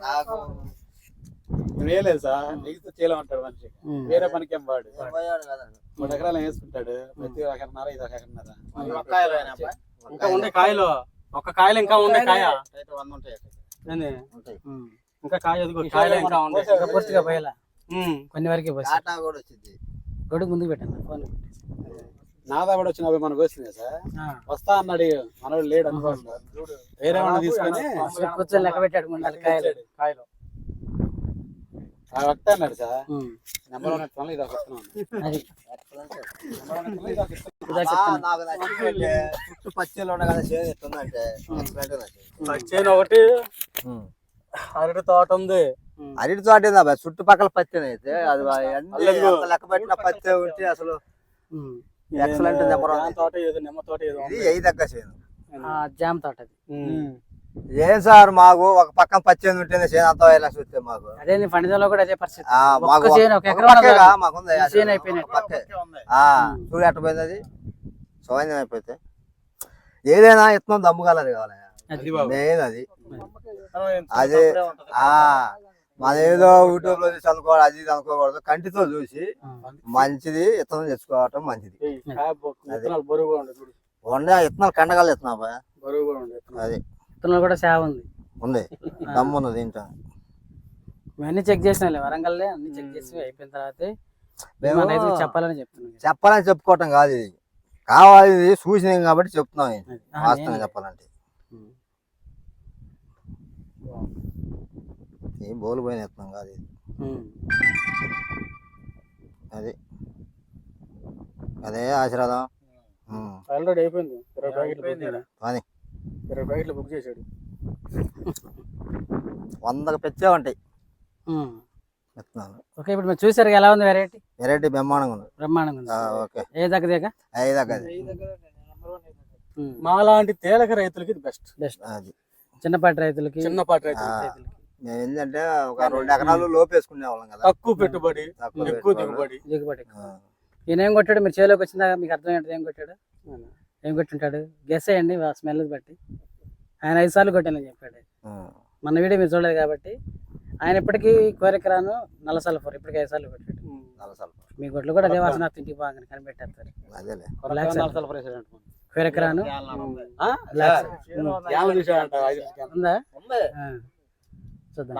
నాకు వేయలేదు సార్, నెగితే చేయలేమంటాడు మనిషి. వేరే పనికి ఏం వాడు 3 ఎకరాలు వేసుకుంటాడు, ప్రతి 1 ఎకరన్నర 1 ఎకరన్నర. ఇంకా ఉండే కాయలు ఒక కాయలు ఇంకా ఉండే కాయ 100 ఉంటాయి. ఇంకా కాయ కాయలు ఇంకా ఉండే పూర్తిగా పోయేలా కొన్ని వరకే పోయి కూడా వచ్చింది. గొడుగు ముందుకు పెట్టాను ఫోన్. నాదా కూడా వచ్చిన మనకు వచ్చింది సార్, వస్తా అన్నాడు మనోడు లేడు అనుకోండి, వేరే వాళ్ళని తీసుకొని కూర్చొని లెక్క పెట్టాడు ముందు కాయలు ఒకటే అన్నాడు సార్. నెంబర్ 1 ఎత్తున్నా, ఇది ఒక ఎత్తున్నా. అది నాకు నచ్చిందంటే చుట్టూ పచ్చళ్ళు ఉన్నాయి కదా, చేను ఎత్తుందంటే చేను ఒకటి అరటి తోట ఉంది. అరటి తోట ఏందా చుట్టుపక్కల పచ్చని అయితే అది లెక్క పెట్టిన పచ్చే ఉంటే అసలు ఎక్సలెంట్. తోట ఏదో నిమ్మ తోట ఏదో ఇది ఏ దగ్గర చేను జామ తోట అది. ఏం సార్ మాకు ఒక పక్కన పచ్చని ఉంటేనే చేను అంతా ఇలా చూస్తే మాకు అదే ఫణిజంలో కూడా అదే పరిస్థితి. మాకు మాకుంది చూడు ఎట్ట పోయింది అది సౌందర్యం అయిపోతే. ఏదైనా ఇత్తనం దమ్ముగలది కావాలి మెయిన్ అది. అదే మనదేదో యూట్యూబ్ లో చూసి అనుకోవాలి, అది ఇది అనుకోకూడదు. కంటితో చూసి మంచిది ఇత్తనం తెచ్చుకోవటం మంచిది. వండే ఇత్తనాలు కండగాలు ఇస్తున్నావా? అది ఇత్తనాలు కూడా సేవ ఉంది, ఉంది దమ్ము ఉంది దీంట్లో. ఇవన్నీ చెక్ చేసిన వరంగల్ అన్ని చెక్ చేసి అయిపోయిన తర్వాత చెప్పాలని చెప్తున్నాను. చెప్పాలని చెప్పుకోవటం కాదు, ఇది కావాలి, ఇది చూసినాం కాబట్టి చెప్తున్నాం. వాస్తవంగా చెప్పాలంటే ఏం బోలు పోయిన ఎత్తున్నాం కాదు ఇది. అది అదే ఆశీర్వాదం. ఆల్రెడీ అయిపోయింది. 20 ప్యాకెట్లు బుక్ చేశాడు. 100 పెచ్చే ఉంటాయి విత్తనాలు. ఓకే, ఇప్పుడు మీరు చూసారు ఎలా ఉంది వెరైటీ? వెరైటీ బ్రహ్మాండంగా ఉంది. బ్రహ్మాండంగా ఉంది. ఓకే, ఏ దగ్గర మాలాంటి తేలిక రైతులకి ఇది బెస్ట్. అది చిన్నపాటి రైతులకి ఏంటంటే ఒక 2 ఎకరాలు లోపు వేసుకునే వాళ్ళం కదా, తక్కువ పెట్టుబడి ఎక్కువ దిగుబడి. ఈయన ఏం కొట్టాడు? మీరు చేలోకి వచ్చిందా మీకు అర్థమైంది ఏం కొట్టాడు? ఏం కొట్టుంటాడు? గెస్ అయ్యండి స్మెల్ బట్టి. ఆయన 5 సార్లు కొట్టానని చెప్పాడు. మన వీడియో మీరు చూడలేదు కాబట్టి. ఆయన ఇప్పటికీ కోరికరాను నల్ల సల్ఫర్ ఇప్పటికి 5 సార్లు కొట్టాడు. మీ గొడ్లు కూడా అదే వాసన ఇంటికి బాగా కనిపెట్టేస్తారు. కోరికరాను ఉందా? చూద్దాం.